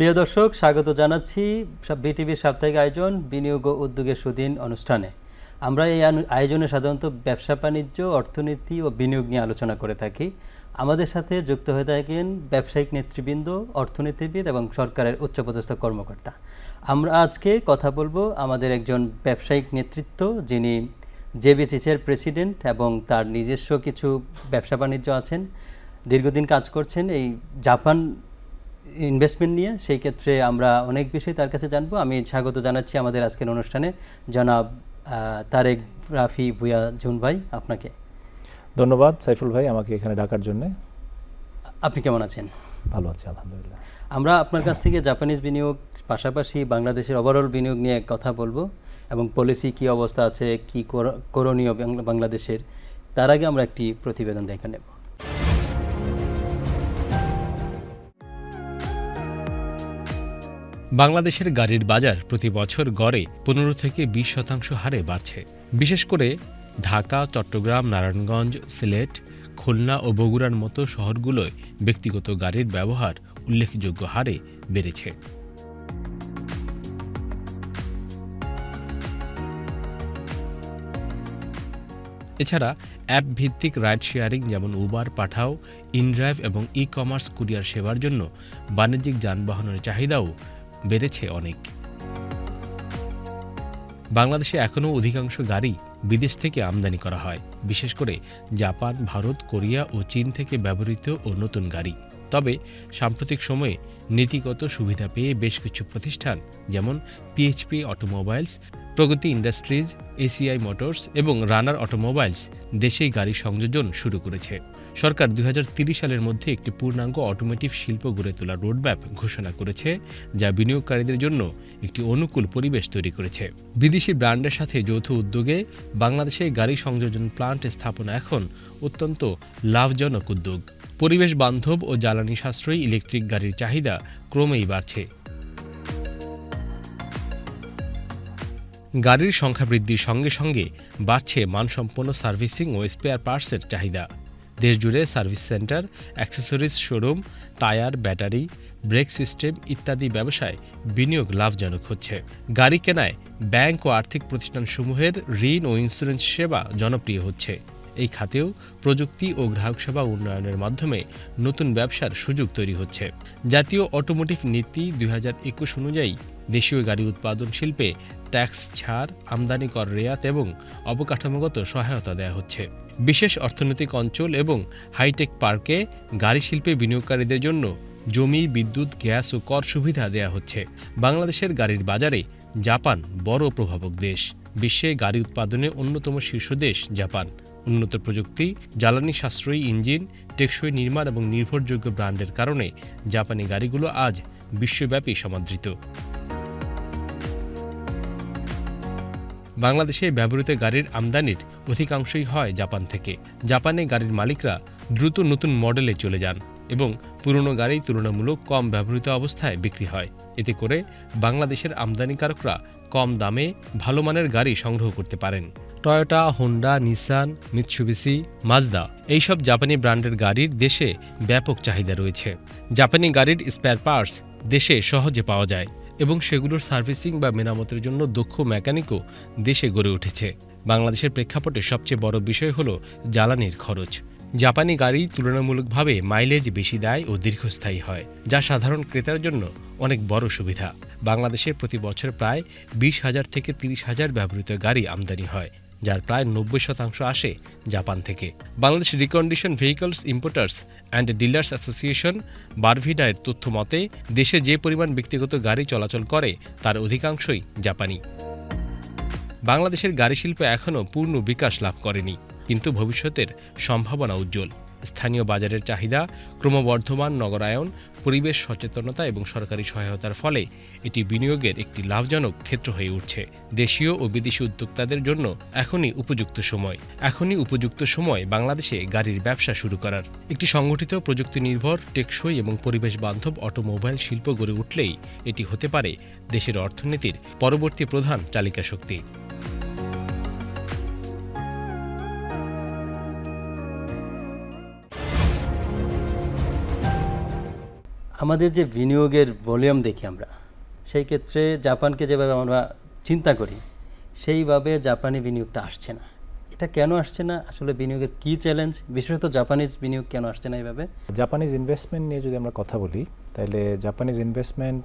প্রিয় দর্শক, স্বাগত জানাচ্ছি বিটিভির সাপ্তাহিক আয়োজন বিনিয়োগ ও উদ্যোগের সুদিন অনুষ্ঠানে। আমরা এই আয়োজনে সাধারণত ব্যবসা বাণিজ্য, অর্থনীতি ও বিনিয়োগ নিয়ে আলোচনা করে থাকি। আমাদের সাথে যুক্ত হয়ে থাকেন ব্যবসায়িক নেতৃবৃন্দ, অর্থনীতিবিদ এবং সরকারের উচ্চপদস্থ কর্মকর্তা। আমরা আজকে কথা বলবো আমাদের একজন ব্যবসায়িক নেতৃত্ব, যিনি জেবিসিসির প্রেসিডেন্ট এবং তার নিজস্ব কিছু ব্যবসা বাণিজ্য আছেন, দীর্ঘদিন কাজ করছেন এই জাপান ইনভেস্টমেন্ট নিয়ে। সেই ক্ষেত্রে আমরা অনেক বিষয় তার কাছে জানবো। আমি স্বাগত জানাচ্ছি আমাদের আজকের অনুষ্ঠানে জনাব তারেক রাফি ভুঁইয়া জুন ভাই, আপনাকে ধন্যবাদ সাইফুল ভাই আমাকে এখানে ডাকার জন্য। আপনি কেমন আছেন? ভালো আছি আলহামদুলিল্লাহ। আমরা আপনার কাছ থেকে জাপানিজ বিনিয়োগ, পাশাপাশি বাংলাদেশের ওভারঅল বিনিয়োগ নিয়ে কথা বলবো এবং পলিসি কি অবস্থা আছে, কি করণীয় বাংলাদেশের। তার আগে আমরা একটি প্রতিবেদন দেখে নেব। বাংলাদেশের গাড়ির বাজার প্রতি বছর গড়ে 15 থেকে 20% হারে বাড়ছে। বিশেষ করে ঢাকা, চট্টগ্রাম, নারায়ণগঞ্জ, সিলেট, খুলনা ও বগুড়ার মতো শহরগুলোয় ব্যক্তিগত গাড়ির ব্যবহার উল্লেখযোগ্য হারে বেড়েছে। এছাড়া অ্যাপ ভিত্তিক রাইড শেয়ারিং যেমন উবার, পাঠাও, ইনড্রাইভ এবং ই কমার্স কুরিয়ার সেবার জন্য বাণিজ্যিক যানবাহনের চাহিদাও বেড়েছে অনেক। বাংলাদেশে এখনও অধিকাংশ গাড়ি বিদেশ থেকে আমদানি করা হয়, বিশেষ করে জাপান, ভারত, কোরিয়া ও চীন থেকে ব্যবহৃত ও নতুন গাড়ি। তবে সাম্প্রতিক সময়ে নীতিগত সুবিধা পেয়ে বেশ কিছু প্রতিষ্ঠান যেমন পিএইচপি অটোমোবাইলস, প্রগতি ইন্ডাস্ট্রিজ, এসিআই মোটরস এবং রানার অটোমোবাইলস দেশেই গাড়ি সংযোজন শুরু করেছে। সরকার 2030 সালের মধ্যে একটি পূর্ণাঙ্গ অটোমোটিভ শিল্প গড়ে তোলার রোডম্যাপ ঘোষণা করেছে, যা বিনিয়োগকারীদের জন্য একটি অনুকূল পরিবেশ তৈরি করেছে। বিদেশি ব্র্যান্ডের সাথে যৌথ উদ্যোগে বাংলাদেশে গাড়ি সংযোজন প্লান্ট স্থাপনা এখন অত্যন্ত লাভজনক উদ্যোগ। পরিবেশ বান্ধব ও জ্বালানি সাশ্রয়ী ইলেকট্রিক গাড়ির চাহিদা ক্রমেই বাড়ছে। গাড়ির সংখ্যা বৃদ্ধির সঙ্গে সঙ্গে বাড়ছে মানসম্পন্ন সার্ভিসিং ও স্পেয়ার পার্টসের চাহিদা। দেশজুড়ে service centre, accessories showroom, tyre, battery, brake system ইত্যাদি ব্যবসায় বিনিয়োগ লাভজনক হচ্ছে। গাড়ি কেনায় ব্যাংক ও আর্থিক প্রতিষ্ঠানসমূহের ঋণ ও ইন্স্যুরেন্স সেবা জনপ্রিয় হচ্ছে। এই খাতেও প্রযুক্তি ও গ্রাহক সেবা উন্নয়নের মাধ্যমে নতুন ব্যবসার সুযোগ তৈরি হচ্ছে। জাতীয় অটোমোটিভ নীতি 2021 অনুযায়ী দেশীয় গাড়ি উৎপাদন শিল্পে ট্যাক্স ছাড়, আমদানি কর রেয়াত এবং অবকাঠামোগত সহায়তা দেওয়া হচ্ছে। বিশেষ অর্থনৈতিক অঞ্চল এবং হাইটেক পার্কে গাড়ি শিল্পে বিনিয়োগকারীদের জন্য জমি, বিদ্যুৎ, গ্যাস ও কর সুবিধা দেওয়া হচ্ছে। বাংলাদেশের গাড়ির বাজারে জাপান বড় প্রভাবক দেশ। বিশ্বে গাড়ি উৎপাদনে অন্যতম শীর্ষ দেশ জাপান। উন্নত প্রযুক্তি, জ্বালানি সাশ্রয়ী ইঞ্জিন, টেকসই নির্মাণ এবং নির্ভরযোগ্য ব্র্যান্ডের কারণে জাপানি গাড়িগুলো আজ বিশ্বব্যাপী সমাদৃত। বাংলাদেশে ব্যবহৃত গাড়ির আমদানির অধিকাংশই হয় জাপান থেকে। জাপানে গাড়ির মালিকরা দ্রুত নতুন মডেলে চলে যান এবং পুরনো গাড়ি তুলনামূলক কম ব্যবহৃত অবস্থায় বিক্রি হয়। এতে করে বাংলাদেশের আমদানিকারকরা কম দামে ভালো মানের গাড়ি সংগ্রহ করতে পারেন। Toyota, Honda, Nissan, Mitsubishi, Mazda এইসব জাপানি ব্র্যান্ডের গাড়ির দেশে ব্যাপক চাহিদা রয়েছে। জাপানি গাড়ির স্পেয়ার পার্টস দেশে সহজে পাওয়া যায় এবং সেগুলোর সার্ভিসিং বা মেরামতের জন্য দক্ষ মেকানিকও দেশে গড়ে উঠেছে। বাংলাদেশের প্রেক্ষাপটে সবচেয়ে বড় বিষয় হল জ্বালানির খরচ। জাপানি গাড়ি তুলনামূলকভাবে মাইলেজ বেশি দেয় ও দীর্ঘস্থায়ী হয়, যা সাধারণ ক্রেতার জন্য অনেক বড় সুবিধা। বাংলাদেশে প্রতি বছর প্রায় 20,000 থেকে 30,000 ব্যবহৃত গাড়ি আমদানি হয়, যার প্রায় 90% আসে জাপান থেকে। Bangladesh recondition vehicles importers and dealers association বারভিডার তথ্য মতে দেশে যে পরিমাণ ব্যক্তিগত গাড়ি চলাচল করে তার অধিকাংশই জাপানি। বাংলাদেশের গাড়ি শিল্প এখনও পূর্ণ বিকাশ লাভ করেনি, কিন্তু ভবিষ্যতের সম্ভাবনা উজ্জ্বল। স্থানীয় বাজারের চাহিদা, ক্রমবর্ধমান নগরায়ন, পরিবেশ সচেতনতা এবং সরকারি সহায়তার ফলে এটি বিনিয়োগের একটি লাভজনক ক্ষেত্র হয়ে উঠছে। দেশীয় ও বিদেশি উদ্যোক্তাদের জন্য এখনই উপযুক্ত সময় বাংলাদেশে গাড়ির ব্যবসা শুরু করার। একটি সংগঠিত, প্রযুক্তি নির্ভর, টেকসই এবং পরিবেশ বান্ধব অটোমোবাইল শিল্প গড়ে উঠলেই এটি হতে পারে দেশের অর্থনীতির পরবর্তী প্রধান চালিকা শক্তি। আমাদের যে বিনিয়োগের ভলিউম দেখি আমরা, সেই ক্ষেত্রে জাপানকে যেভাবে আমরা চিন্তা করি সেইভাবে জাপানি বিনিয়োগটা আসছে না। এটা কেন আসছে না? আসলে বিনিয়োগের কী চ্যালেঞ্জ, বিশেষত জাপানিজ বিনিয়োগ কেন আসছে না এইভাবে? জাপানিজ ইনভেস্টমেন্ট নিয়ে যদি আমরা কথা বলি, তাহলে জাপানিজ ইনভেস্টমেন্ট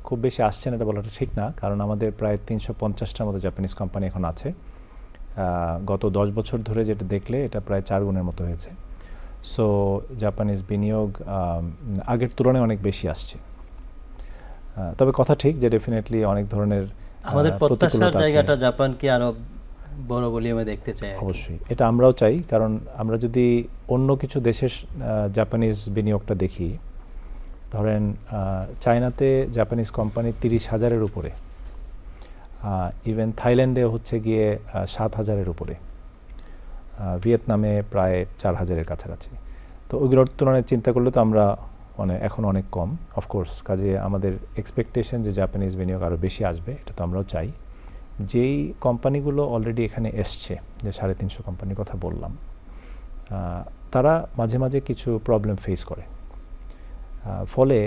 খুব বেশি আসছে না এটা বলাটা ঠিক না, কারণ আমাদের প্রায় 350টার মতো জাপানিজ কোম্পানি এখন আছে। গত 10 বছর ধরে যেটা দেখলে এটা প্রায় 4 গুণের মতো হয়েছে। সো জাপানিজ বিনিয়োগ আগের তুলনায় অনেক বেশি আসছে। তবে কথা ঠিক যে ডেফিনেটলি অনেক ধরনের আমাদের প্রত্যাশার প্রতিকূলতা আছে। জায়গাটা জাপানকে আরো বড় ভলিউমে দেখতে চাই আর কি। অবশ্যই এটা আমরাও চাই, কারণ আমরা যদি অন্য কিছু দেশের জাপানিজ বিনিয়োগটা দেখি, ধরেন চায়নাতে জাপানিজ কোম্পানি 30,000-এর উপরে, ইভেন থাইল্যান্ডে হচ্ছে গিয়ে 7,000-এর উপরে, ভিয়েতনামে প্রায় 4,000-এর কাছাকাছি। তো ওইগুলোর তুলনায় চিন্তা করলে তো আমরা এখন অনেক কম। অফকোর্স কাজে আমাদের এক্সপেকটেশন যে জাপানিজ বিনিয়োগ আরও বেশি আসবে, এটা তো আমরাও চাই। যেই কোম্পানিগুলো অলরেডি এখানে এসছে, যে 350 কোম্পানির কথা বললাম, তারা মাঝে মাঝে কিছু প্রবলেম ফেস করে। ফলে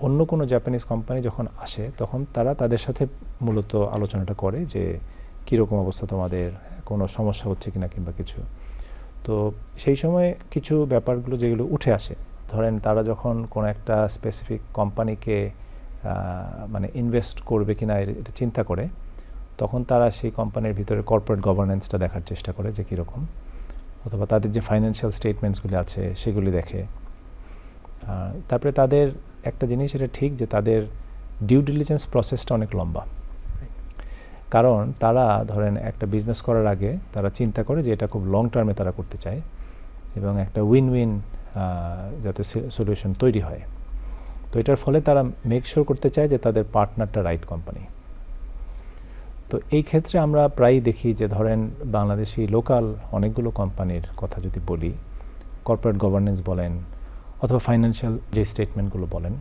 অন্য কোনো জাপানিজ কোম্পানি যখন আসে তখন তারা তাদের সাথে মূলত আলোচনাটা করে যে কীরকম অবস্থা, তোমাদের কোনো সমস্যা হচ্ছে কিনা কিংবা কিছু। তো সেই সময় কিছু ব্যাপারগুলো যেগুলো উঠে আসে, ধরেন তারা যখন কোনো একটা স্পেসিফিক কোম্পানিকে মানে ইনভেস্ট করবে কিনা এটা চিন্তা করে, তখন তারা সেই কোম্পানির ভিতরে কর্পোরেট গভর্নেন্সটা দেখার চেষ্টা করে যে কীরকম, অথবা তাদের যে ফাইন্যান্সিয়াল স্টেটমেন্টসগুলি আছে সেগুলি দেখে। তারপরে তাদের একটা জিনিস এটা ঠিক যে তাদের ডিউ ডিলিজেন্স প্রসেসটা অনেক লম্বা, কারণ তারা ধরেন একটা বিজনেস করার আগে তারা চিন্তা করে যে এটা খুব লং টার্মে তারা করতে চায় এবং একটা উইন উইন যাতে সলিউশন তৈরি হয়। তো এটার ফলে তারা মেক শিওর করতে চায় যে তাদের পার্টনারটা রাইট কোম্পানি। তো এই ক্ষেত্রে আমরা প্রায়ই দেখি যে ধরেন বাংলাদেশি লোকাল অনেকগুলো কোম্পানির কথা যদি বলি, কর্পোরেট গভর্নেন্স বলেন অথবা ফাইন্যান্সিয়াল যে স্টেটমেন্টগুলো বলেন,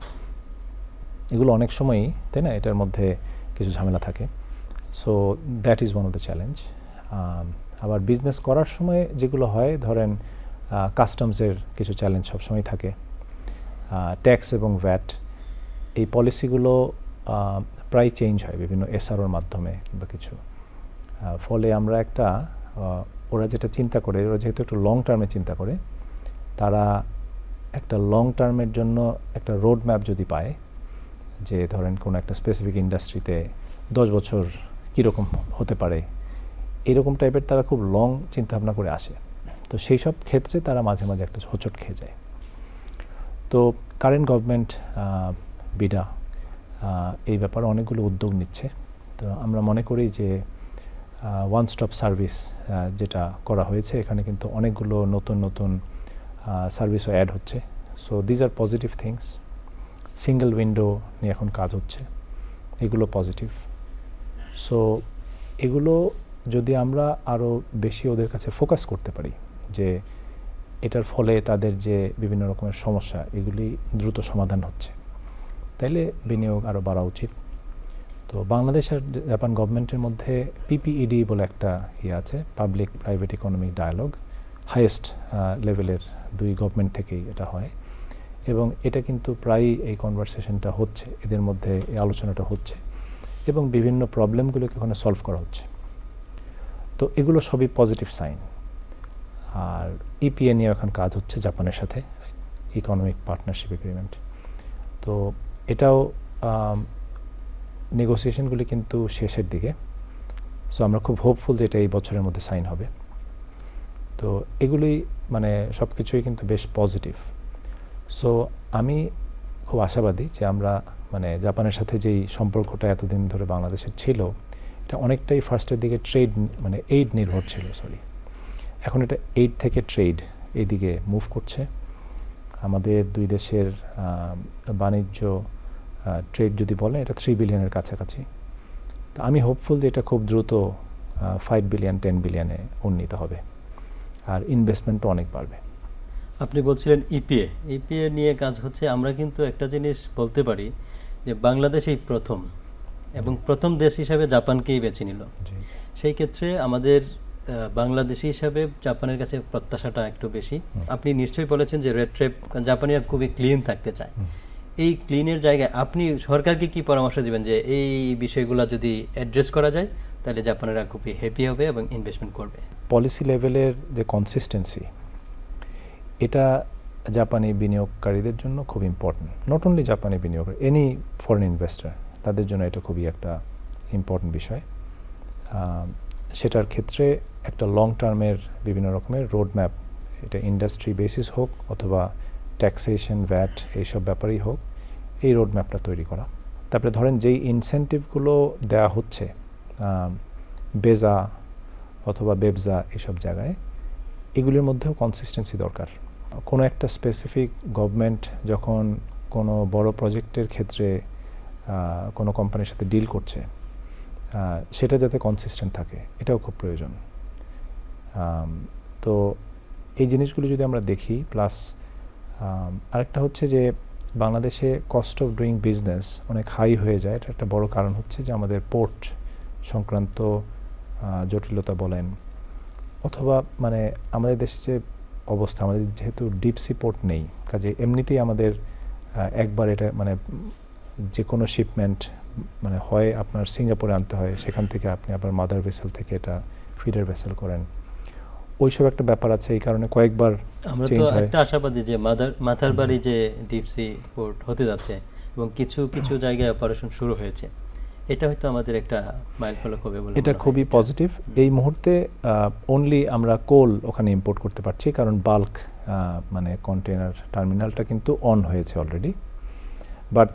এগুলো অনেক সময়ই, তাই না, এটার মধ্যে কিছু ঝামেলা থাকে। So that is one of the challenge. আবার বিজনেস করার সময় যেগুলো হয়, ধরেন কাস্টমসের কিছু চ্যালেঞ্জ সবসময় থাকে, ট্যাক্স এবং ভ্যাট, এই পলিসিগুলো প্রায় চেঞ্জ হয় বিভিন্ন এসআরওর মাধ্যমে কিংবা কিছু। ফলে আমরা একটা ওরা যেটা চিন্তা করে, ওরা যেহেতু একটু লং টার্মে চিন্তা করে, তারা একটা লং টার্মের জন্য একটা রোড ম্যাপ যদি পায়, যে ধরেন কোনো একটা স্পেসিফিক ইন্ডাস্ট্রিতে 10 বছর কীরকম হতে পারে, এরকম টাইপের তারা খুব লং চিন্তাভাবনা করে আসে। তো সেই সব ক্ষেত্রে তারা মাঝে মাঝে একটা হোঁচট খেয়ে যায়। তো কারেন্ট গভর্নমেন্ট বিডা এই ব্যাপারে অনেকগুলো উদ্যোগ নিচ্ছে। তো আমরা মনে করি যে ওয়ান স্টপ সার্ভিস যেটা করা হয়েছে, এখানে কিন্তু অনেকগুলো নতুন নতুন সার্ভিসও অ্যাড হচ্ছে। So these are positive things. Single window নিয়ে এখন কাজ হচ্ছে, এগুলো পজিটিভ। সো এগুলো যদি আমরা আরও বেশি ওদের কাছে ফোকাস করতে পারি যে এটার ফলে তাদের যে বিভিন্ন রকমের সমস্যা এগুলি দ্রুত সমাধান হচ্ছে, তাইলে বিনিয়োগ আরও বাড়া উচিত। তো বাংলাদেশ আর জাপান গভর্নমেন্টের মধ্যে পিপিইডি বলে একটা আছে, public private economic dialogue, highest লেভেলের দুই গভর্নমেন্ট থেকেই এটা হয়, এবং এটা কিন্তু প্রায়ই এই কনভারসেশনটা হচ্ছে, এদের মধ্যে এই আলোচনাটা হচ্ছে এবং বিভিন্ন প্রবলেমগুলোকে ওখানে সলভ করা হচ্ছে। তো এগুলো সবই পজিটিভ সাইন। আর ইপিএ নিয়ে এখন কাজ হচ্ছে জাপানের সাথে, ইকোনমিক পার্টনারশিপ এগ্রিমেন্ট। তো এটাও নেগোসিয়েশনগুলি কিন্তু শেষের দিকে। সো আমরা খুব হোপফুল যে এটা এই বছরের মধ্যে সাইন হবে। তো এগুলি মানে সব কিছুই কিন্তু বেশ পজিটিভ। সো আমি খুব আশাবাদী যে আমরা মানে জাপানের সাথে যেই সম্পর্কটা এতদিন ধরে বাংলাদেশের ছিল, এটা অনেকটাই ফার্স্টের দিকে ট্রেড মানে এইড নির্ভর ছিল, এখন এটা এইড থেকে ট্রেড এই দিকে মুভ করছে। আমাদের দুই দেশের বাণিজ্য ট্রেড যদি বলেন, এটা 3 বিলিয়নের কাছাকাছি। তো আমি হোপফুল যে এটা খুব দ্রুত 5 বিলিয়ন 10 বিলিয়নে উন্নীত হবে, আর ইনভেস্টমেন্টও অনেক বাড়বে। আপনি বলছিলেন ইপিএ নিয়ে কাজ হচ্ছে। আমরা কিন্তু একটা জিনিস বলতে পারি যে বাংলাদেশ এই প্রথম, এবং প্রথম দেশ হিসাবে জাপানকেই বেছে নিল। সেই ক্ষেত্রে আমাদের বাংলাদেশি হিসাবে জাপানের কাছে প্রত্যাশাটা একটু বেশি। আপনি নিশ্চয়ই বলেছেন যে রেড ট্রেপ, জাপানিরা খুবই ক্লিন থাকতে চায়। এই ক্লিনের জায়গায় আপনি সরকারকে কি পরামর্শ দিবেন যে এই বিষয়গুলো যদি অ্যাড্রেস করা যায় তাহলে জাপানিরা খুবই হ্যাপি হবে এবং ইনভেস্টমেন্ট করবে? পলিসি লেভেলের যে কনসিস্টেন্সি, এটা জাপানি বিনিয়োগকারীদের জন্য খুব ইম্পর্টেন্ট। নট অনলি জাপানি বিনিয়োগকারী, এনি ফরেন ইনভেস্টর, তাদের জন্য এটা খুবই একটা ইম্পর্টেন্ট বিষয়। সেটার ক্ষেত্রে একটা লং টার্মের বিভিন্ন রকমের রোড ম্যাপ, এটা ইন্ডাস্ট্রি বেসিস হোক অথবা ট্যাক্সেশন, ভ্যাট, এইসব ব্যাপারেই হোক, এই রোড ম্যাপটা তৈরি করা। তারপরে ধরেন যেই ইনসেন্টিভগুলো দেওয়া হচ্ছে বেজা অথবা বেবজা এইসব জায়গায়, এগুলির মধ্যেও কনসিস্টেন্সি দরকার। কোনো একটা স্পেসিফিক গভর্নমেন্ট যখন কোনো বড় প্রজেক্টের ক্ষেত্রে কোনো কোম্পানির সাথে ডিল করছে, সেটা যাতে কনসিস্টেন্ট থাকে, এটাও খুব প্রয়োজন। তো এই জিনিসগুলো যদি আমরা দেখি, প্লাস আরেকটা হচ্ছে যে বাংলাদেশে কস্ট অফ ডুইং বিজনেস অনেক হাই হয়ে যায়। এটা একটা বড় কারণ হচ্ছে যে আমাদের পোর্ট সংক্রান্ত জটিলতা বলেন, অথবা মানে আমাদের দেশে যে অবস্থা, আমাদের যেহেতু ডিপ সি পোর্ট নেই, কাজে এমনিতেই আমাদের একবার এটা মানে যে কোনো শিপমেন্ট মানে হয় আপনার সিঙ্গাপুরে আনতে হয়, সেখান থেকে আপনি আবার মাদার ভেসেল থেকে এটা ফিডার ভেসেল করেন, ওইসব একটা ব্যাপার আছে। এই কারণে কয়েকবার আমরা তো একটা আশাবাদী যে মাথারবাড়ি যে ডিপসি পোর্ট হতে যাচ্ছে এবং কিছু কিছু জায়গায় অপারেশন শুরু হয়েছে, এটা হয়তো আমাদের একটা মাইলফলক হবে বলে এটা খুবই পজিটিভ। এই মুহূর্তে অনলি আমরা কোল ওখানে ইম্পোর্ট করতে পারছি, কারণ বাল্ক মানে কন্টেনার টার্মিনালটা কিন্তু অন হয়েছে অলরেডি। বাট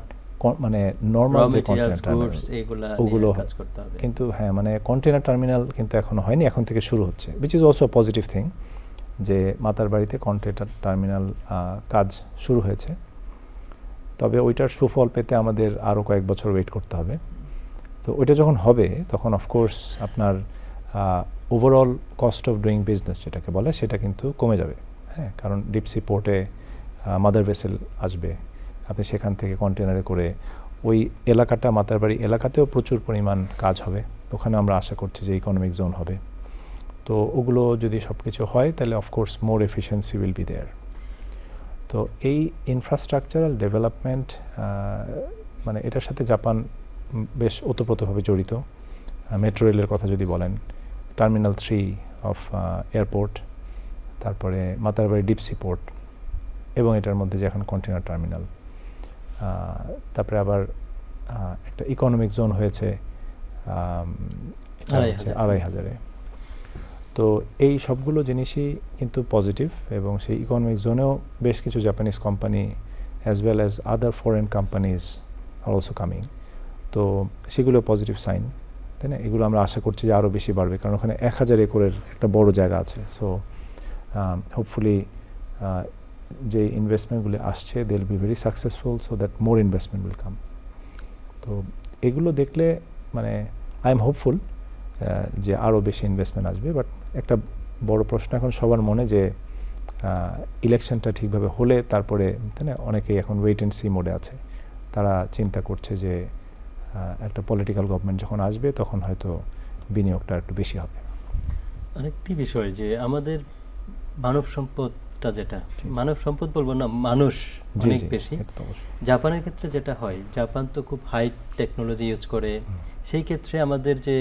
মানে নর্মাল যে কন্টেনার ওগুলো কাজ করতে হবে, কিন্তু হ্যাঁ মানে কন্টেনার টার্মিনাল কিন্তু এখনো হয়নি, এখন থেকে শুরু হচ্ছে, which is also positive thing, যে মাতারবাড়িতে কন্টেনার টার্মিনাল কাজ শুরু হয়েছে। তবে ওইটার সুফল পেতে আমাদের আরও কয়েক বছর ওয়েট করতে হবে। তো ওইটা যখন হবে তখন অফকোর্স আপনার overall cost of doing business যেটাকে বলে সেটা কিন্তু কমে যাবে। হ্যাঁ, কারণ ডিপসি পোর্টে মাদার ভেসেল আসবে, আপনি সেখান থেকে কন্টেনারে করে ওই এলাকাটা, মাতারবাড়ি এলাকাতেও প্রচুর পরিমাণ কাজ হবে। ওখানে আমরা আশা করছি যে ইকোনমিক জোন হবে। তো ওগুলো যদি সব কিছু হয় তাহলে of course more efficiency will be there. তো এই ইনফ্রাস্ট্রাকচারাল ডেভেলপমেন্ট মানে এটার সাথে জাপান বেশ ওতপ্রোতভাবে জড়িত। মেট্রো রেলের কথা যদি বলেন, টার্মিনাল 3 অফ এয়ারপোর্ট, তারপরে মাতারবাড়ি ডিপসি পোর্ট, এবং এটার মধ্যে যে এখন কন্টেনার টার্মিনাল, তারপরে আবার একটা ইকোনমিক জোন হয়েছে 2500-এ। তো এই সবগুলো জিনিসই কিন্তু পজিটিভ, এবং সেই ইকোনমিক জোনেও বেশ কিছু Japanese company as well as other foreign companies are also coming. তো সেগুলো পজিটিভ সাইন, তাই না? এগুলো আমরা আশা করছি যে আরও বেশি বাড়বে, কারণ ওখানে 1000 একরের একটা বড় জায়গা আছে। সো হোপফুলি যে ইনভেস্টমেন্টগুলি আসছে they will be very successful, so that more investment will come. তো এগুলো দেখলে মানে আই এম হোপফুল যে আরও বেশি ইনভেস্টমেন্ট আসবে। বাট একটা বড় প্রশ্ন এখন সবার মনে যে ইলেকশনটা ঠিকভাবে হলে তারপরে, তাই না, অনেকেই এখন ওয়েট অ্যান্ড সি মোডে আছে। তারা চিন্তা করছে যে একটা পলিটিক্যাল গভর্নমেন্ট যখন আসবে তখন হয়তো বিনিয়োগটা একটু বেশি হবে। আরেকটি বিষয় যে আমাদের মানব সম্পদটা, যেটা মানব সম্পদ বলবো না, মানুষ অনেক বেশি। জাপানের ক্ষেত্রে যেটা হয়, জাপান তো খুব হাই টেকনোলজি ইউজ করে, সেই ক্ষেত্রে আমাদের যে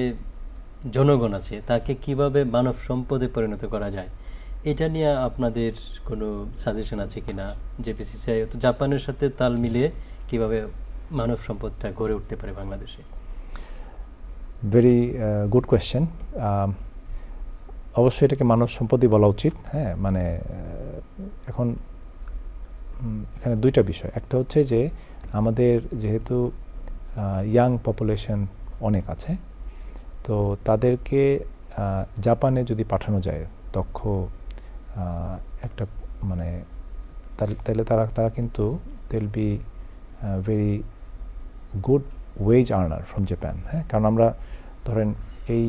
জনগণ আছে তাকে কিভাবে মানব সম্পদে পরিণত করা যায়, এটা নিয়ে আপনাদের কোনো সাজেশন আছে কিনা? জেপিসিসিআই তো জাপানের সাথে তাল মিলিয়ে কিভাবে মানব সম্পদটা গড়ে উঠতে পারে বাংলাদেশে? Very good question. অবশ্যই এটাকে মানব সম্পদই বলা উচিত। হ্যাঁ, মানে এখন এখানে দুইটা বিষয়। একটা হচ্ছে যে আমাদের যেহেতু ইয়াং পপুলেশন অনেক আছে, তো তাদেরকে জাপানে যদি পাঠানো যায় দক্ষ একটা মানে, তাহলে তারা কিন্তু they'll be very good wage earner from Japan. হ্যাঁ, কারণ আমরা ধরেন এই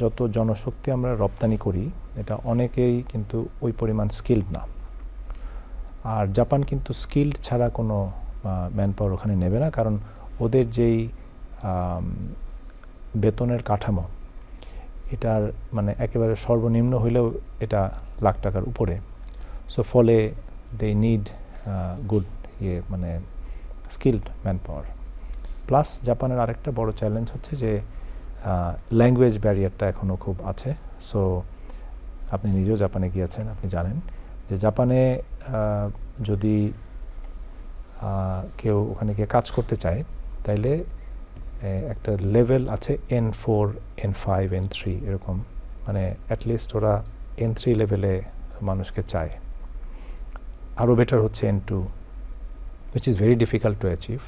যত জনশক্তি আমরা রপ্তানি করি, এটা অনেকেই কিন্তু ওই পরিমাণ স্কিল্ড না। আর জাপান কিন্তু স্কিল্ড ছাড়া কোনো ম্যান পাওয়ার ওখানে নেবে না, কারণ ওদের যেই বেতনের কাঠামো, এটার মানে একেবারে সর্বনিম্ন হইলেও এটা লাখ টাকার উপরে। সো ফলে দে নিড গুড মানে স্কিলড ম্যান পাওয়ার। প্লাস জাপানের আরেকটা বড় চ্যালেঞ্জ হচ্ছে যে ল্যাঙ্গুয়েজ ব্যারিয়ারটা এখনও খুব আছে। সো আপনি নিজেও জাপানে গিয়েছেন, আপনি জানেন যে জাপানে যদি কেউ ওখানে গিয়ে কাজ করতে চায় তাইলে একটা লেভেল আছে N4, N5, N3 এরকম, মানে অ্যাটলিস্ট ওরা N3 লেভেলে মানুষকে চায়। আরও বেটার হচ্ছে N2, which is very difficult to achieve.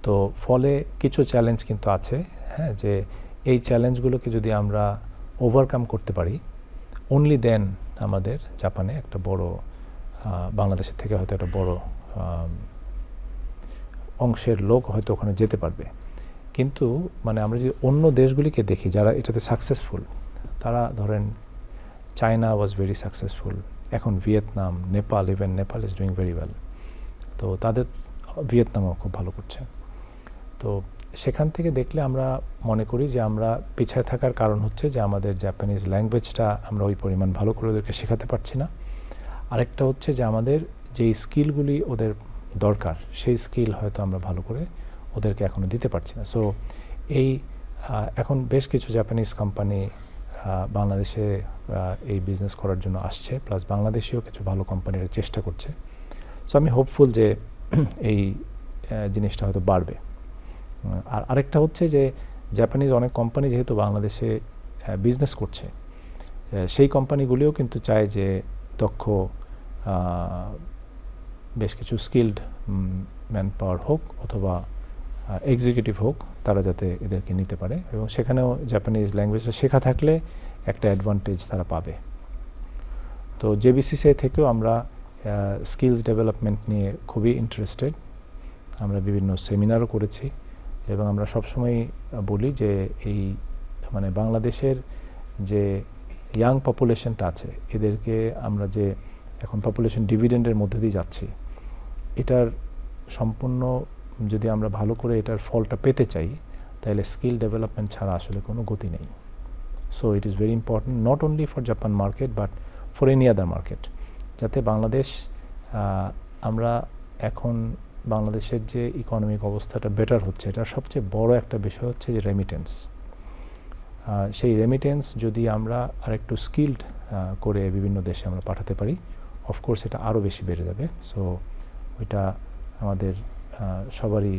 তো ফলে কিছু চ্যালেঞ্জ কিন্তু আছে, হ্যাঁ, যে এই চ্যালেঞ্জগুলোকে যদি আমরা ওভারকাম করতে পারি, অনলি দেন আমাদের জাপানে একটা বড় বাংলাদেশের থেকে হয়তো একটা বড় অংশের লোক হয়তো ওখানে যেতে পারবে। কিন্তু মানে আমরা যদি অন্য দেশগুলিকে দেখি যারা এটাতে সাকসেসফুল, তারা ধরেন চায়না ওয়াজ ভেরি সাকসেসফুল, এখন Vietnam, Nepal, even Nepal is doing very well. তো তাদের ভিয়েতনামও খুব ভালো করছে। তো সেখান থেকে দেখলে আমরা মনে করি যে আমরা পিছায় থাকার কারণ হচ্ছে যে আমাদের জাপানিজ ল্যাঙ্গুয়েজটা আমরা ওই পরিমাণ ভালো করে ওদেরকে শেখাতে পারছি না। আরেকটা হচ্ছে যে আমাদের যেই স্কিলগুলি ওদের দরকার সেই স্কিল হয়তো আমরা ভালো করে ওদেরকে এখনও দিতে পারছি না। সো এই এখন বেশ কিছু জাপানিজ কোম্পানি বাংলাদেশে এই বিজনেস করার জন্য আসছে, প্লাস বাংলাদেশেও কিছু ভালো কোম্পানিরা চেষ্টা করছে। সো আমি হোপফুল যে এই জিনিসটা হয়তো বাড়বে। আর আরেকটা হচ্ছে যে জাপানিজ অনেক কোম্পানি যেহেতু বাংলাদেশে বিজনেস করছে, সেই কোম্পানিগুলিও কিন্তু চায় যে দক্ষ বেশ কিছু স্কিলড ম্যান পাওয়ার হোক অথবা এক্সিকিউটিভ হোক, তারা যাতে এদেরকে নিতে পারে, এবং সেখানেও জাপানিজ ল্যাঙ্গুয়েজটা শেখা থাকলে একটা অ্যাডভান্টেজ তারা পাবে। তো জেবিসিসিআই থেকেও আমরা স্কিলস ডেভেলপমেন্ট নিয়ে খুবই ইন্টারেস্টেড। আমরা বিভিন্ন সেমিনারও করেছি এবং আমরা সবসময় বলি যে এই মানে বাংলাদেশের যে ইয়াং পপুলেশনটা আছে, এদেরকে আমরা যে এখন পপুলেশন ডিভিডেন্ডের মধ্যে দিয়ে যাচ্ছি, এটার সম্পূর্ণ যদি আমরা ভালো করে এটার ফলটা পেতে চাই, তাহলে স্কিল ডেভেলপমেন্ট ছাড়া আসলে কোনো গতি নেই। So it is very important not only for Japan market but for any other market, যাতে বাংলাদেশ আমরা এখন বাংলাদেশের যে ইকোনমিক অবস্থাটা বেটার হচ্ছে, এটার সবচেয়ে বড় একটা বিষয় হচ্ছে যে রেমিটেন্স। সেই রেমিটেন্স যদি আমরা আরেকটু স্কিলড করে বিভিন্ন দেশে আমরা পাঠাতে পারি, অফকোর্স এটা আরও বেশি বেড়ে যাবে। সো ওইটা আমাদের সবারই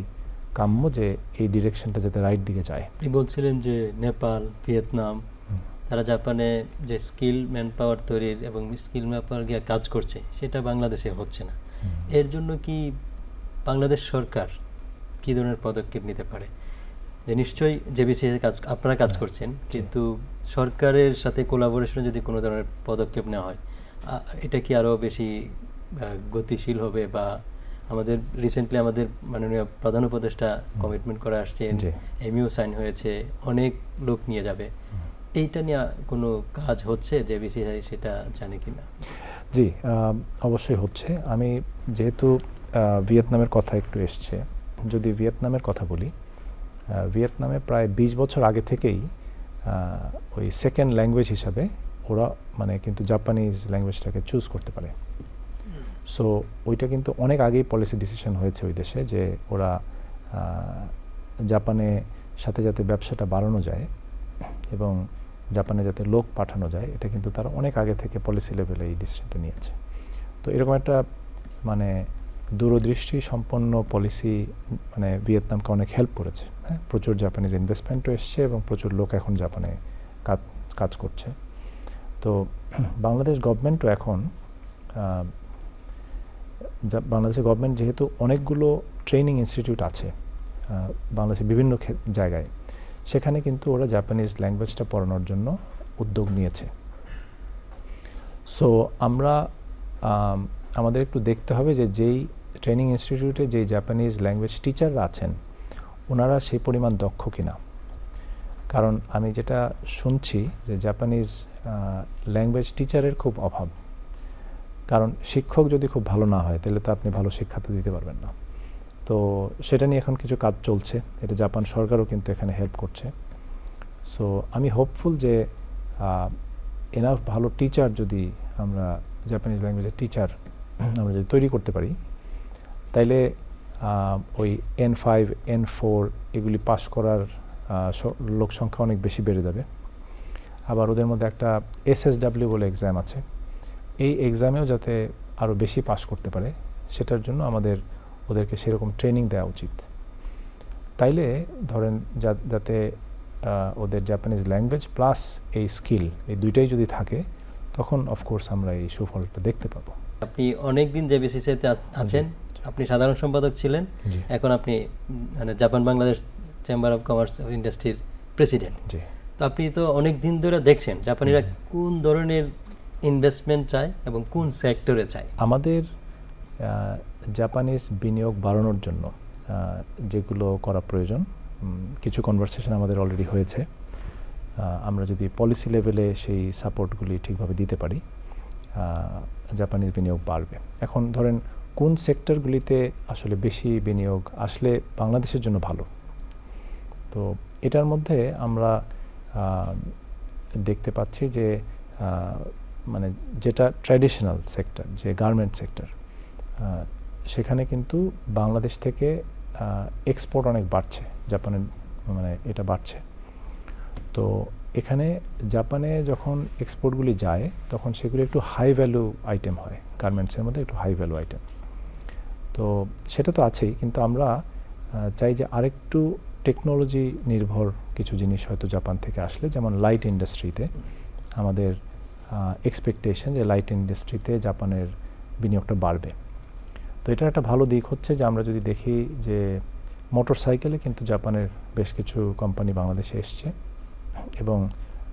কাম্য যে এই ডিরেকশনটা যাতে রাইট দিকে যায়। আপনি বলছিলেন যে নেপাল, ভিয়েতনাম, তারা জাপানে যে স্কিল ম্যান পাওয়ার তৈরির এবং স্কিল ম্যান পাওয়ার গিয়ে কাজ করছে, সেটা বাংলাদেশে হচ্ছে না। এর জন্য কি বাংলাদেশ সরকার কী ধরনের পদক্ষেপ নিতে পারে? যে নিশ্চয়ই জেবিসিএস কাজ আপনারা কাজ করছেন, কিন্তু সরকারের সাথে কোলাবোরেশনে যদি কোনো ধরনের পদক্ষেপ নেওয়া হয়, এটা কি আরও বেশি গতিশীল হবে? বা আমাদের রিসেন্টলি আমাদের মাননীয় প্রধান উপদেষ্টা কমিটমেন্ট করে আসছেন, এমইউ সাইন হয়েছে, অনেক লোক নিয়ে যাবে, এইটা নিয়ে কোনো কাজ হচ্ছে জেবিসিআই, সেটা জানে কি না? জি, অবশ্যই হচ্ছে। আমি যেহেতু ভিয়েতনামের কথা একটু এসছে, যদি ভিয়েতনামের কথা বলি, ভিয়েতনামে প্রায় 20 বছর আগে থেকেই ওই সেকেন্ড ল্যাঙ্গুয়েজ হিসাবে ওরা মানে কিন্তু জাপানিজ ল্যাঙ্গুয়েজটাকে চুজ করতে পারে। সো ওইটা কিন্তু অনেক আগেই পলিসি ডিসিশন হয়েছে ওই দেশে যে ওরা জাপানে সাথে যাতে ব্যবসাটা বাড়ানো যায় এবং জাপানে যাতে লোক পাঠানো যায়, এটা কিন্তু তারা অনেক আগে থেকে পলিসি লেভেলে এই ডিসিশনটা নিয়েছে। তো এরকম একটা মানে দূরদৃষ্টি সম্পন্ন পলিসি মানে ভিয়েতনামকে অনেক হেল্প করেছে। হ্যাঁ, প্রচুর জাপানিজ ইনভেস্টমেন্টও এসছে এবং প্রচুর লোক এখন জাপানে কাজ করছে। তো বাংলাদেশ গভর্নমেন্টও এখন বাংলাদেশের গভর্নমেন্ট যেহেতু অনেকগুলো ট্রেনিং ইনস্টিটিউট আছে বাংলাদেশের বিভিন্ন জায়গায়, সেখানে কিন্তু ওরা জাপানিজ ল্যাঙ্গুয়েজটা পড়ানোর জন্য উদ্যোগ নিয়েছে। সো আমরা আমাদের একটু দেখতে হবে যে যেই ট্রেনিং ইনস্টিটিউটে যেই জাপানিজ ল্যাঙ্গুয়েজ টিচাররা আছেন, ওনারা সেই পরিমাণ দক্ষ কিনা। কারণ আমি যেটা শুনছি যে জাপানিজ ল্যাঙ্গুয়েজ টিচারের খুব অভাব। কারণ শিক্ষক যদি খুব ভালো না হয়, তাহলে তো আপনি ভালো শিক্ষা তো দিতে পারবেন না। তো সেটা নিয়ে এখন কিছু কাজ চলছে, এটা জাপান সরকারও কিন্তু এখানে হেল্প করছে। সো আমি হোপফুল যে এনাফ ভালো টিচার যদি আমরা জাপানিজ ল্যাঙ্গুয়েজের টিচার আমরা যদি তৈরি করতে পারি, তাইলে ওই N5 N4 এগুলি পাস করার লোক সংখ্যা অনেক বেশি বেড়ে যাবে। আবার ওদের মধ্যে একটা SSW বলে এক্সাম আছে, এই এক্সামেও যাতে আরও বেশি পাস করতে পারে সেটার জন্য আমাদের ওদেরকে সেরকম ট্রেনিং দেওয়া উচিত। তাইলে ধরেন যাতে ওদের জাপানিজ ল্যাঙ্গুয়েজ প্লাস এই স্কিল এই দুইটাই যদি থাকে তখন অফকোর্স আমরা এই সুফলটা দেখতে পাবো। আপনি অনেক দিন JBCCI-তে আছেন, আপনি সাধারণ সম্পাদক ছিলেন, এখন আপনি মানে Japan Bangladesh chamber of commerce ইন্ডাস্ট্রির প্রেসিডেন্ট। জি, তো আপনি তো অনেক দিন ধরে দেখছেন জাপানিরা কোন ধরনের ইনভেস্টমেন্ট চায় এবং কোন সেক্টরে চায়। আমাদের জাপানিজ বিনিয়োগ বাড়ানোর জন্য যেগুলো করা প্রয়োজন, কিছু কনভারসেশন আমাদের অলরেডি হয়েছে। আমরা যদি পলিসি লেভেলে সেই সাপোর্টগুলি ঠিকভাবে দিতে পারি জাপানিজ বিনিয়োগ বাড়বে। এখন ধরেন কোন সেক্টরগুলিতে আসলে বেশি বিনিয়োগ আসলে বাংলাদেশের জন্য ভালো, তো এটার মধ্যে আমরা দেখতে পাচ্ছি যে মানে যেটা ট্র্যাডিশনাল সেক্টর, যে গার্মেন্ট সেক্টর, সেখানে কিন্তু বাংলাদেশ থেকে এক্সপোর্ট অনেক বাড়ছে, জাপানের মানে এটা বাড়ছে। তো এখানে জাপানে যখন এক্সপোর্টগুলি যায় তখন সেগুলি একটু হাই ভ্যালু আইটেম হয়, গার্মেন্টসের মধ্যে একটু হাই ভ্যালু আইটেম। তো সেটা তো আছেই, কিন্তু আমরা চাই যে আরেকটু টেকনোলজি নির্ভর কিছু জিনিস হয়তো জাপান থেকে আসলে, যেমন লাইট ইন্ডাস্ট্রিতে আমাদের এক্সপেকটেশন যে লাইট ইন্ডাস্ট্রিতে জাপানের বিনিয়োগটা বাড়বে। তো এটার একটা ভালো দিক হচ্ছে যে আমরা যদি দেখি যে মোটর সাইকেলে কিন্তু জাপানের বেশ কিছু কোম্পানি বাংলাদেশে এসছে এবং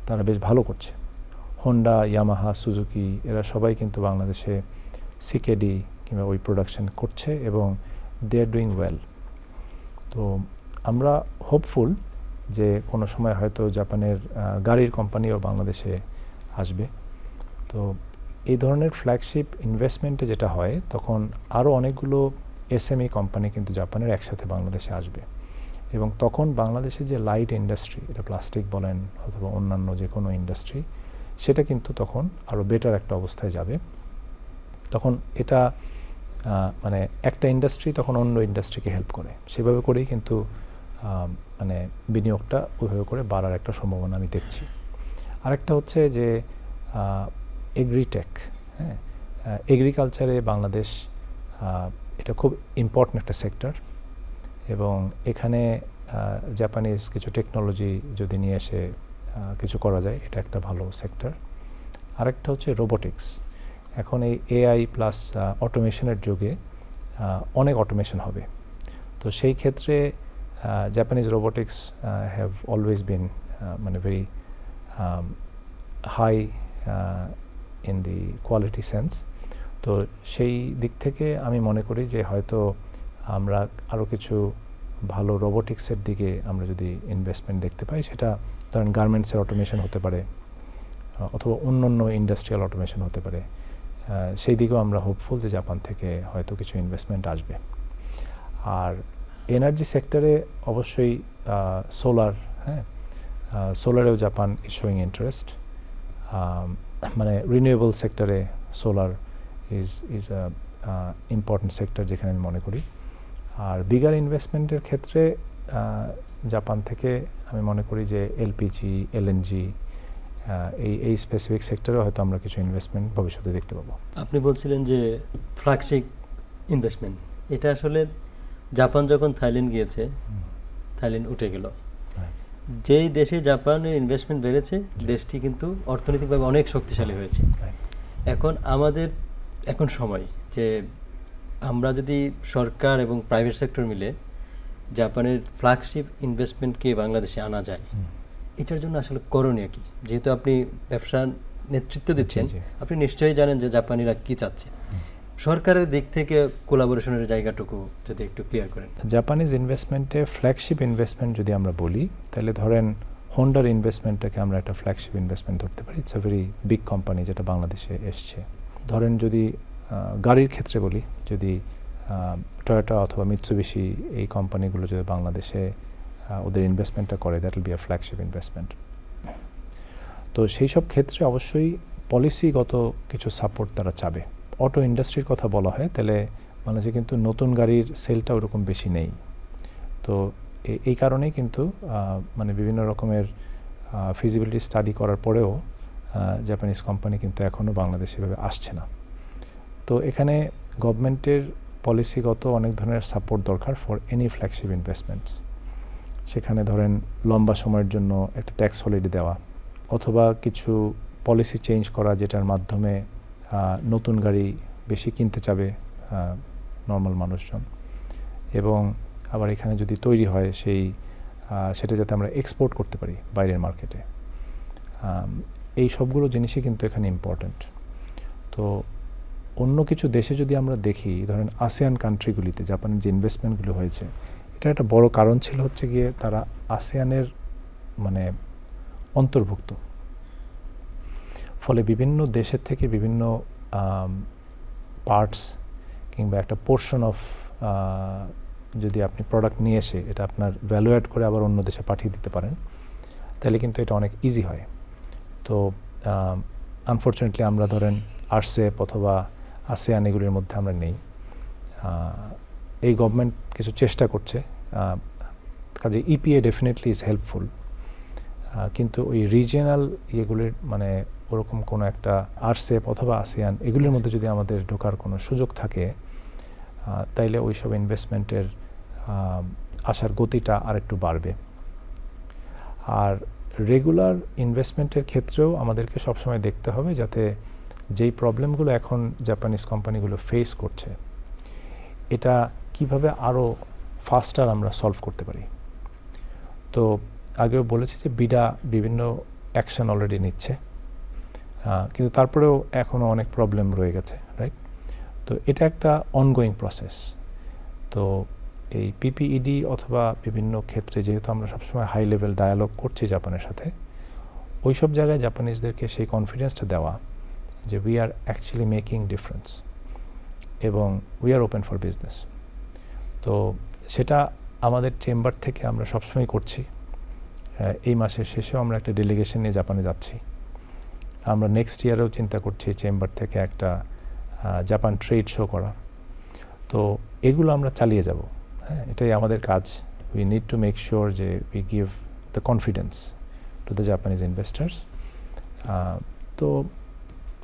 তারা বেশ ভালো করছে। হোন্ডা, ইয়ামাহা, সুজুকি এরা সবাই কিন্তু বাংলাদেশে সিকেডি কিংবা ওই প্রোডাকশন করছে এবং দে আর ডুইং ওয়েল। তো আমরা হোপফুল যে কোনো সময় হয়তো জাপানের গাড়ির কোম্পানিও বাংলাদেশে আসবে। তো এই ধরনের ফ্ল্যাগশিপ ইনভেস্টমেন্টে যেটা হয় তখন আরও অনেকগুলো SME কোম্পানি কিন্তু জাপানের একসাথে বাংলাদেশে আসবে এবং তখন বাংলাদেশে যে লাইট ইন্ডাস্ট্রি, এটা প্লাস্টিক বলেন অথবা অন্যান্য যে কোনো ইন্ডাস্ট্রি, সেটা কিন্তু তখন আরও বেটার একটা অবস্থায় যাবে। তখন এটা মানে একটা ইন্ডাস্ট্রি তখন অন্য ইন্ডাস্ট্রিকে হেল্প করে, সেভাবে করেই কিন্তু মানে বিনিয়োগটা ওইভাবে করে বাড়ার একটা সম্ভাবনা আমি দেখছি। আরেকটা হচ্ছে যে এগ্রিটেক, হ্যাঁ, এগ্রিকালচারে বাংলাদেশ এটা খুব ইম্পর্ট্যান্ট একটা সেক্টর এবং এখানে জাপানিজ কিছু টেকনোলজি যদি নিয়ে এসে কিছু করা যায় এটা একটা ভালো সেক্টর। আরেকটা হচ্ছে রোবোটিক্স। এখন এই AI প্লাস অটোমেশনের যুগে অনেক অটোমেশন হবে, তো সেই ক্ষেত্রে Japanese robotics have always been মানে very high in the quality sense. তো সেই দিক থেকে আমি মনে করি যে হয়তো আমরা আরও কিছু ভালো রোবোটিক্সের দিকে আমরা যদি ইনভেস্টমেন্ট দেখতে পাই, সেটা ধরেন গার্মেন্টসের অটোমেশন হতে পারে অথবা অন্য ইন্ডাস্ট্রিয়াল অটোমেশন হতে পারে, সেই দিকেও আমরা হোপফুল যে জাপান থেকে হয়তো কিছু ইনভেস্টমেন্ট আসবে। আর এনার্জি সেক্টরে অবশ্যই সোলার, হ্যাঁ, সোলারেও জাপান ইজ শোয়িং ইন্টারেস্ট, মানে রিনিউয়েবল সেক্টরে সোলার ইজ ইম্পর্টেন্ট সেক্টর যেখানে আমি মনে করি। আর বিগার ইনভেস্টমেন্টের ক্ষেত্রে জাপান থেকে আমি মনে করি যে LPG, LNG এই স্পেসিফিক সেক্টরে হয়তো আমরা কিছু ইনভেস্টমেন্ট ভবিষ্যতে দেখতে পাবো। আপনি বলছিলেন যে ফ্ল্যাগশিপ ইনভেস্টমেন্ট, এটা আসলে জাপান যখন থাইল্যান্ড গিয়েছে, থাইল্যান্ড উঠে গেল, যেই দেশে জাপানের ইনভেস্টমেন্ট বেড়েছে দেশটি কিন্তু অর্থনৈতিকভাবে অনেক শক্তিশালী হয়েছে। এখন আমাদের এখন সময় যে আমরা যদি সরকার এবং প্রাইভেট সেক্টর মিলে জাপানের ফ্ল্যাগশিপ ইনভেস্টমেন্টকে বাংলাদেশে আনা যায়, এটার জন্য আসলে করণীয় কি? যেহেতু আপনি ব্যবসার নেতৃত্ব দিচ্ছেন, আপনি নিশ্চয়ই জানেন যে জাপানিরা কি চাচ্ছে। সরকারের দিক থেকে কোলাবোরেশনের জায়গাটুকু যদি একটু ক্লিয়ার করেন। জাপানিজ ইনভেস্টমেন্টে ফ্ল্যাগশিপ ইনভেস্টমেন্ট যদি আমরা বলি তাহলে ধরেন হোন্ডার ইনভেস্টমেন্টটাকে আমরা একটা ফ্ল্যাগশিপ ইনভেস্টমেন্ট ধরতে পারি। It's a very big company যেটা বাংলাদেশে এসছে। ধরেন যদি গাড়ির ক্ষেত্রে বলি, যদি টয়োটা অথবা মিৎসুবিশি এই কোম্পানিগুলো যদি বাংলাদেশে ওদের ইনভেস্টমেন্টটা করে, that will be a flagship investment. তো সেই সব ক্ষেত্রে অবশ্যই পলিসিগত কিছু সাপোর্ট তারা চাবে। অটো ইন্ডাস্ট্রির কথা বলা হয় তাহলে বাংলাদেশে কিন্তু নতুন গাড়ির সেলটা ওরকম বেশি নেই। তো এই কারণেই কিন্তু মানে বিভিন্ন রকমের ফিজিবিলিটি স্টাডি করার পরেও জাপানিজ কোম্পানি কিন্তু এখনও বাংলাদেশে এভাবে আসছে না। তো এখানে গভর্নমেন্টের পলিসিগত অনেক ধরনের সাপোর্ট দরকার ফর এনি ফ্ল্যাগশিপ ইনভেস্টমেন্টস। সেখানে ধরেন লম্বা সময়ের জন্য একটা ট্যাক্স হলিডে দেওয়া, অথবা কিছু পলিসি চেঞ্জ করা যেটার মাধ্যমে নতুন গাড়ি বেশি কিনতে চাবে নর্মাল মানুষজন, এবং আবার এখানে যদি তৈরি হয় সেটা যাতে আমরা এক্সপোর্ট করতে পারি বাইরের মার্কেটে। এই সবগুলো জিনিসই কিন্তু এখানে ইম্পর্ট্যান্ট। তো অন্য কিছু দেশে যদি আমরা দেখি, ধরেন আসিয়ান কান্ট্রিগুলিতে জাপানের যে ইনভেস্টমেন্টগুলো হয়েছে, এটা একটা বড় কারণ ছিল হচ্ছে গিয়ে তারা আসিয়ানের মানে অন্তর্ভুক্ত। ফলে বিভিন্ন দেশের থেকে বিভিন্ন পার্টস কিংবা একটা পোর্শন অফ যদি আপনি প্রোডাক্ট নিয়ে এসে এটা আপনার ভ্যালু অ্যাড করে আবার অন্য দেশে পাঠিয়ে দিতে পারেন, তাহলে কিন্তু এটা অনেক ইজি হয়। তো আনফর্চুনেটলি আমরা ধরেন আরসেপ অথবা আসিয়ান এগুলির মধ্যে আমরা নেই। এই গভর্নমেন্ট কিছু চেষ্টা করছে, কাজে ইপিএ ডেফিনেটলি ইজ হেল্পফুল, কিন্তু ওই রিজিয়নাল ইয়েগুলির মানে ওরকম কোনো একটা আরসেপ অথবা আসিয়ান এগুলির মধ্যে যদি আমাদের ঢোকার কোনো সুযোগ থাকে, তাইলে ওই সব ইনভেস্টমেন্টের আসার গতিটা আরেকটু বাড়বে। আর রেগুলার ইনভেস্টমেন্টের ক্ষেত্রেও আমাদেরকে সবসময় দেখতে হবে যাতে যেই প্রবলেমগুলো এখন জাপানিজ কোম্পানিগুলো ফেস করছে, এটা কিভাবে আরও ফাস্টার আমরা সলভ করতে পারি। তো আগেও বলেছি যে বিডা বিভিন্ন অ্যাকশন অলরেডি নিচ্ছে, কিন্তু তারপরেও এখনও অনেক প্রবলেম রয়ে গেছে, রাইট? তো এটা একটা অনগোয়িং প্রসেস। তো এই পিপিইডি অথবা বিভিন্ন ক্ষেত্রে যেহেতু আমরা সবসময় হাই লেভেল ডায়ালগ করছি জাপানের সাথে, ওই সব জায়গায় জাপানিজদেরকে সেই কনফিডেন্সটা দেওয়া যে we are actually making difference এবং we are open for business. তো সেটা আমাদের চেম্বার থেকে আমরা সবসময় করছি। এই মাসের শেষেও আমরা একটা ডেলিগেশন নিয়ে জাপানে যাচ্ছি। আমরা নেক্সট ইয়ারেও চিন্তা করছি চেম্বার থেকে একটা জাপান ট্রেড শো করা। তো এগুলো আমরা চালিয়ে যাব, হ্যাঁ, এটাই আমাদের কাজ। We need to make sure যে we give the confidence to the Japanese investors. তো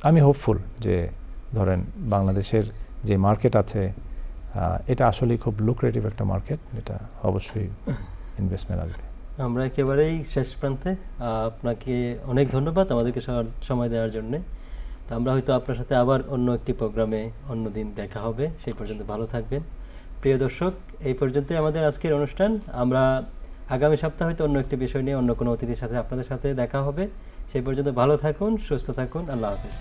আমি হোপফুল যে ধরেন বাংলাদেশের যে মার্কেট আছে এটা আসলেই খুব লুক্রেটিভ একটা মার্কেট, এটা অবশ্যই ইনভেস্টমেন্ট আসবে। আমরা একেবারেই শেষ প্রান্তে, আপনাকে অনেক ধন্যবাদ আমাদেরকে সময় দেওয়ার জন্যে। তো আমরা হয়তো আপনার সাথে আবার অন্য একটি প্রোগ্রামে অন্য দিন দেখা হবে। সেই পর্যন্ত ভালো থাকবেন। প্রিয় দর্শক, এই পর্যন্তই আমাদের আজকের অনুষ্ঠান। আমরা আগামী সপ্তাহে হয়তো অন্য একটি বিষয় নিয়ে অন্য কোনো অতিথির সাথে আপনাদের সাথে দেখা হবে। সেই পর্যন্ত ভালো থাকুন, সুস্থ থাকুন। আল্লাহ হাফেজ।